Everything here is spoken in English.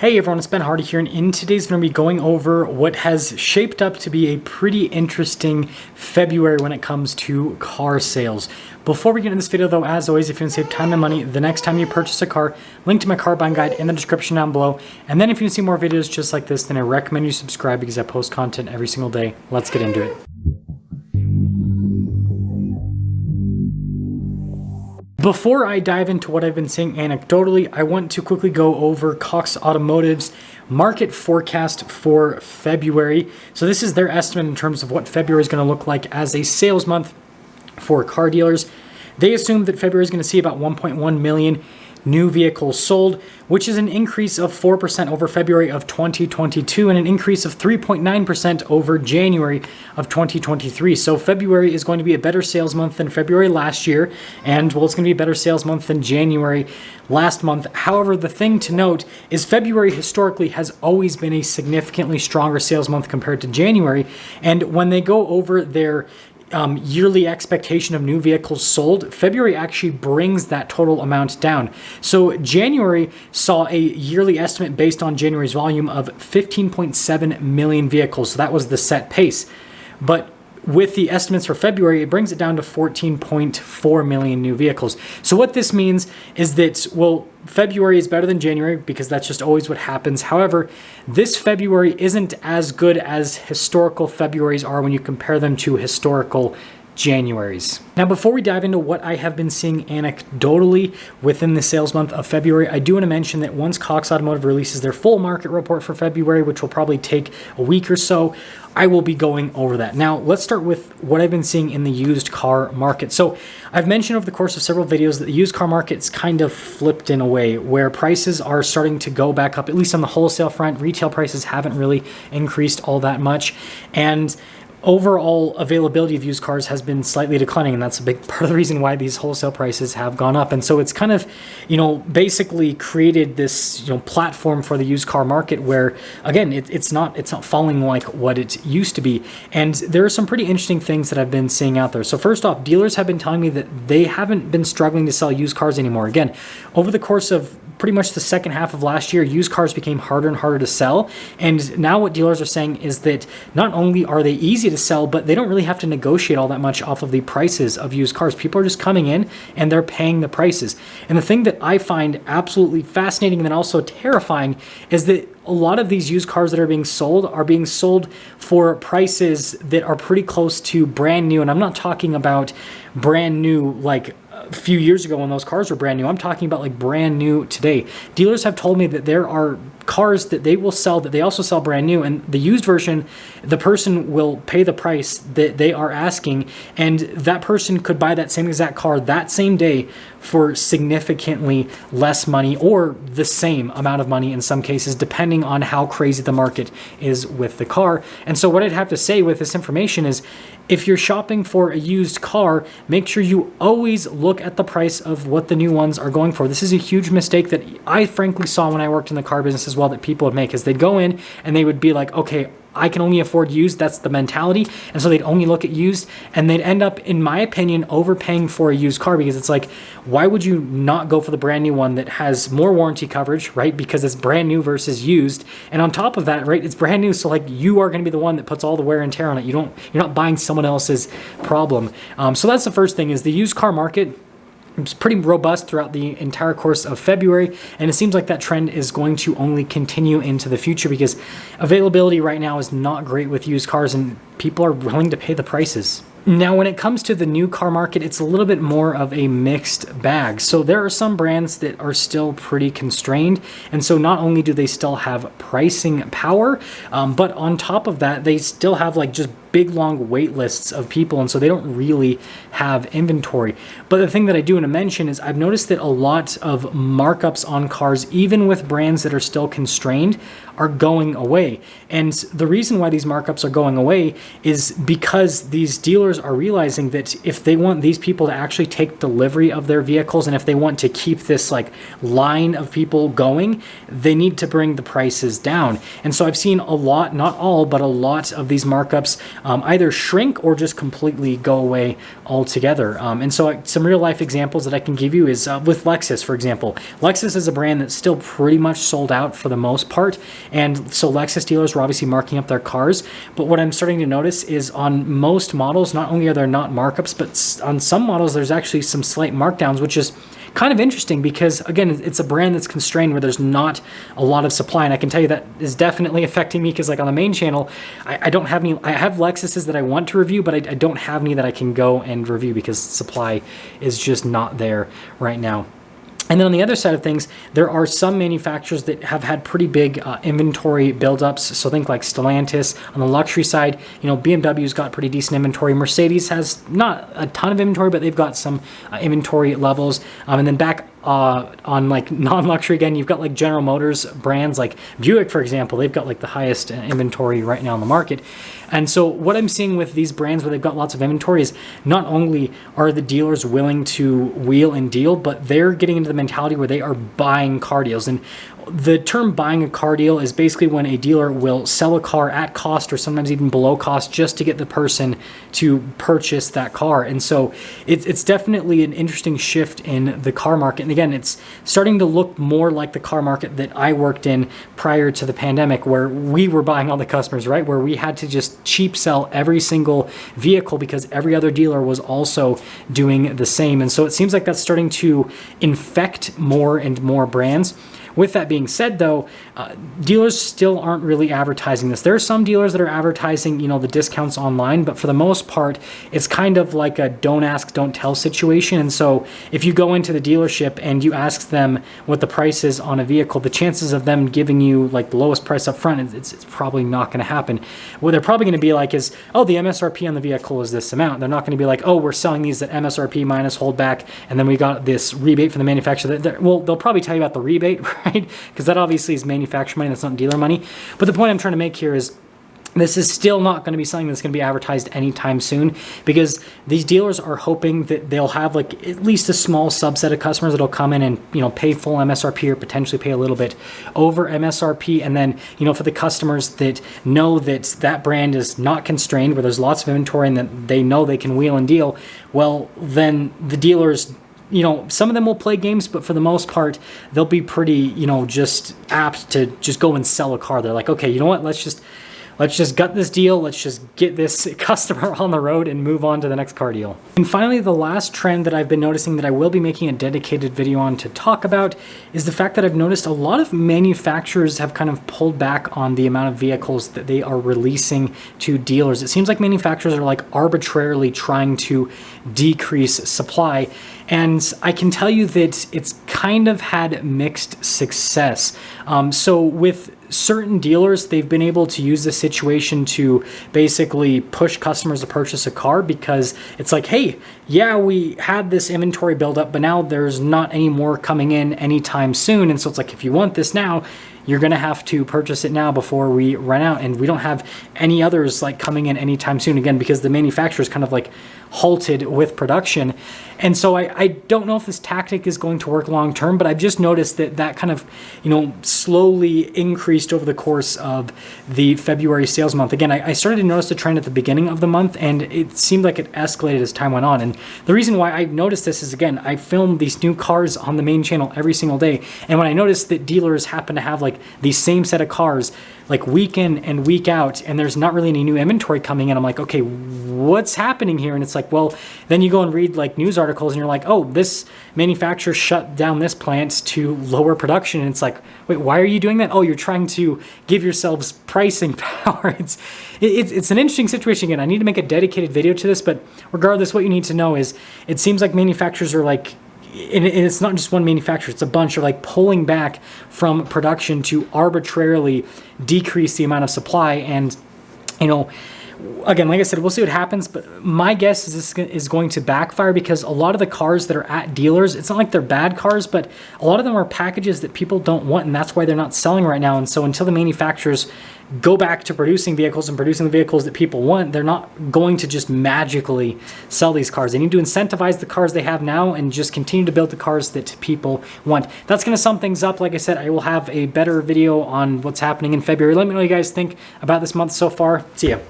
Hey everyone, it's Ben Hardy here, and in today's video, I'm going to be going over what has shaped up to be a pretty interesting February when it comes to car sales. Before we get into this video though, as always, if you want to save time and money the next time you purchase a car, link to my car buying guide in the description down below. And then if you want to see more videos just like this, then I recommend you subscribe because I post content every single day. Let's get into it. Before I dive into what I've been seeing anecdotally, I want to quickly go over Cox Automotive's market forecast for February. So this is their estimate in terms of what February is going to look like as a sales month for car dealers. They assume that February is going to see about 1.1 million new vehicles sold, which is an increase of 4% over February of 2022 and an increase of 3.9% over January of 2023. So February is going to be a better sales month than February last year, and well, it's going to be a better sales month than January last month. However, the thing to note is February historically has always been a significantly stronger sales month compared to January, and when they go over their yearly expectation of new vehicles sold, February actually brings that total amount down. So January saw a yearly estimate based on January's volume of 15.7 million vehicles. So that was the set pace. But with the estimates for February, it brings it down to 14.4 million new vehicles. So what this means is that, well, February is better than January because that's just always what happens. However, this February isn't as good as historical Februaries are when you compare them to historical Januaries. Now, before we dive into what I have been seeing anecdotally within the sales month of February, I do want to mention that once Cox Automotive releases their full market report for February, which will probably take a week or so, I will be going over that. Now, let's start with what I've been seeing in the used car market. So I've mentioned over the course of several videos that the used car market's kind of flipped in a way where prices are starting to go back up, at least on the wholesale front. Retail prices haven't really increased all that much. And overall availability of used cars has been slightly declining, and that's a big part of the reason why these wholesale prices have gone up. And so it's kind of, basically created this, platform for the used car market where, again, it's not falling like what it used to be. And there are some pretty interesting things that I've been seeing out there. So first off, dealers have been telling me that they haven't been struggling to sell used cars anymore. Again, over the course of pretty much the second half of last year, used cars became harder and harder to sell. And now what dealers are saying is that not only are they easy to sell, but they don't really have to negotiate all that much off of the prices of used cars. People are just coming in and they're paying the prices. And the thing that I find absolutely fascinating and then also terrifying is that a lot of these used cars that are being sold for prices that are pretty close to brand new. And I'm not talking about brand new like a few years ago when those cars were brand new. I'm talking about like brand new today. Dealers have told me that there are cars that they will sell that they also sell brand new, and the used version, the person will pay the price that they are asking, and that person could buy that same exact car that same day for significantly less money or the same amount of money in some cases, depending on how crazy the market is with the car. And so what I'd have to say with this information is, if you're shopping for a used car, make sure you always look at the price of what the new ones are going for. This is a huge mistake that I frankly saw when I worked in the car business as well, that people would make, is they'd go in and they would be like, okay, I can only afford used. That's the mentality. And so they'd only look at used, and they'd end up, in my opinion, overpaying for a used car, because it's like, why would you not go for the brand new one that has more warranty coverage, right? Because it's brand new versus used. And on top of that, right, it's brand new. So like, you are going to be the one that puts all the wear and tear on it. You're not buying someone else's problem. So that's the first thing, is the used car market. It's pretty robust throughout the entire course of February, and it seems like that trend is going to only continue into the future because availability right now is not great with used cars, and people are willing to pay the prices. Now, when it comes to the new car market, it's a little bit more of a mixed bag. So there are some brands that are still pretty constrained, and so not only do they still have pricing power, but on top of that, they still have like just big long wait lists of people, and so they don't really have inventory. But the thing that I do want to mention is I've noticed that a lot of markups on cars, even with brands that are still constrained, are going away. And the reason why these markups are going away is because these dealers are realizing that if they want these people to actually take delivery of their vehicles, and if they want to keep this like line of people going, they need to bring the prices down. And so I've seen a lot, not all, but a lot of these markups either shrink or just completely go away altogether. And so some real life examples that I can give you is with Lexus, for example. Lexus is a brand that's still pretty much sold out for the most part. And so Lexus dealers were obviously marking up their cars. But what I'm starting to notice is on most models, not only are there not markups, but on some models, there's actually some slight markdowns, which is kind of interesting because, again, it's a brand that's constrained where there's not a lot of supply. And I can tell you that is definitely affecting me because, like, on the main channel, I don't have any. I have Lexuses that I want to review, but I don't have any that I can go and review because supply is just not there right now. And then on the other side of things, there are some manufacturers that have had pretty big inventory buildups. So think like Stellantis. On the luxury side, BMW's got pretty decent inventory. Mercedes has not a ton of inventory, but they've got some inventory levels. And then back on like non-luxury again, you've got like General Motors brands like Buick, for example. They've got like the highest inventory right now in the market. And so what I'm seeing with these brands where they've got lots of inventory is not only are the dealers willing to wheel and deal, but they're getting into the mentality where they are buying car deals. And the term buying a car deal is basically when a dealer will sell a car at cost or sometimes even below cost just to get the person to purchase that car. And so it's definitely an interesting shift in the car market. And again, it's starting to look more like the car market that I worked in prior to the pandemic, where we were buying all the customers, right? Where we had to just cheap sell every single vehicle because every other dealer was also doing the same. And so it seems like that's starting to infect more and more brands. With that being said, though, dealers still aren't really advertising this. There are some dealers that are advertising, the discounts online, but for the most part, it's kind of like a don't ask, don't tell situation. And so if you go into the dealership and you ask them what the price is on a vehicle, the chances of them giving you like the lowest price up front, it's probably not going to happen. What they're probably going to be like is, oh, the MSRP on the vehicle is this amount. They're not going to be like, oh, we're selling these at MSRP minus holdback, and then we got this rebate from the manufacturer. Well, they'll probably tell you about the rebate, right? Because that obviously is manufacturer money, that's not dealer money. But the point I'm trying to make here is this is still not going to be something that's going to be advertised anytime soon, because these dealers are hoping that they'll have like at least a small subset of customers that'll come in and pay full MSRP or potentially pay a little bit over MSRP. And then for the customers that know that brand is not constrained, where there's lots of inventory and that they know they can wheel and deal, well, then the dealers, some of them will play games, but for the most part, they'll be pretty, just apt to just go and sell a car. They're like, okay, you know what? Let's just gut this deal. Let's just get this customer on the road and move on to the next car deal. And finally, the last trend that I've been noticing that I will be making a dedicated video on to talk about is the fact that I've noticed a lot of manufacturers have kind of pulled back on the amount of vehicles that they are releasing to dealers. It seems like manufacturers are like arbitrarily trying to decrease supply. And I can tell you that it's kind of had mixed success. So with certain dealers, they've been able to use this situation to basically push customers to purchase a car, because it's like, hey, yeah, we had this inventory buildup, but now there's not any more coming in anytime soon. And so it's like, if you want this now, you're going to have to purchase it now before we run out. And we don't have any others like coming in anytime soon, again, because the manufacturer's kind of like halted with production. And so I don't know if this tactic is going to work long term, but I've just noticed that kind of, slowly increased over the course of the February sales month. Again, I started to notice the trend at the beginning of the month, and it seemed like it escalated as time went on. And the reason why I noticed this is, again, I film these new cars on the main channel every single day. And when I noticed that dealers happen to have like these same set of cars like week in and week out, and there's not really any new inventory coming in, I'm like, okay, what's happening here? And it's like, well, then you go and read like news articles and you're like, oh, this manufacturer shut down this plant to lower production. And it's like, wait, why are you doing that? Oh, you're trying to give yourselves pricing power. It's an interesting situation. Again, I need to make a dedicated video to this, but regardless, what you need to know is it seems like manufacturers are like, and it's not just one manufacturer, it's a bunch of like pulling back from production to arbitrarily decrease the amount of supply. And again, like I said, we'll see what happens, but my guess is this is going to backfire, because a lot of the cars that are at dealers, it's not like they're bad cars, but a lot of them are packages that people don't want, and that's why they're not selling right now. And so until the manufacturers go back to producing vehicles and producing the vehicles that people want, they're not going to just magically sell these cars. They need to incentivize the cars they have now and just continue to build the cars that people want. That's going to sum things up. Like I said, I will have a better video on what's happening in February. Let me know what you guys think about this month so far. See ya.